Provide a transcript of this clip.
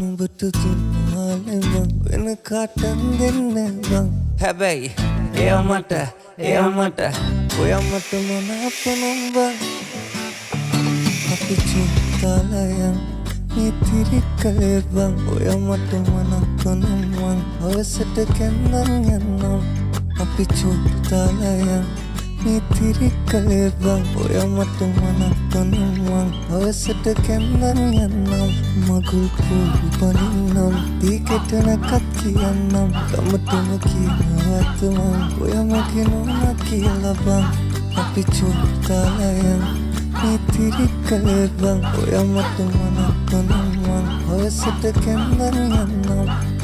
නුඹට දුන්නාලේ මං වෙන කාටත් දෙන්නේ බං හැබැයි එයා මට ඔයා මට මනාප නම් බං අපි චුත්තාලයන් ඉතිරි කලේ බං ඔයා මට මනාප නම් මං හවසට කැන්දන් යන්නම් අපි චුත්තාලයන් ඉතිරි කලේ බං ඔයා මට මනාප නම් මං හවසට කැන්දන් යන්නම් මගුල් පොල් බනින්නම් දීකට නැකත් කියන්නම් ගමටම කියනවත් මං ඔයා මගේ නෝනා කියලා බං අපි චුත්තාලයන් ඉතිරි කලේ බං ඔයා මට මනාප නම් මං හවසට කැන්දන් යන්නම්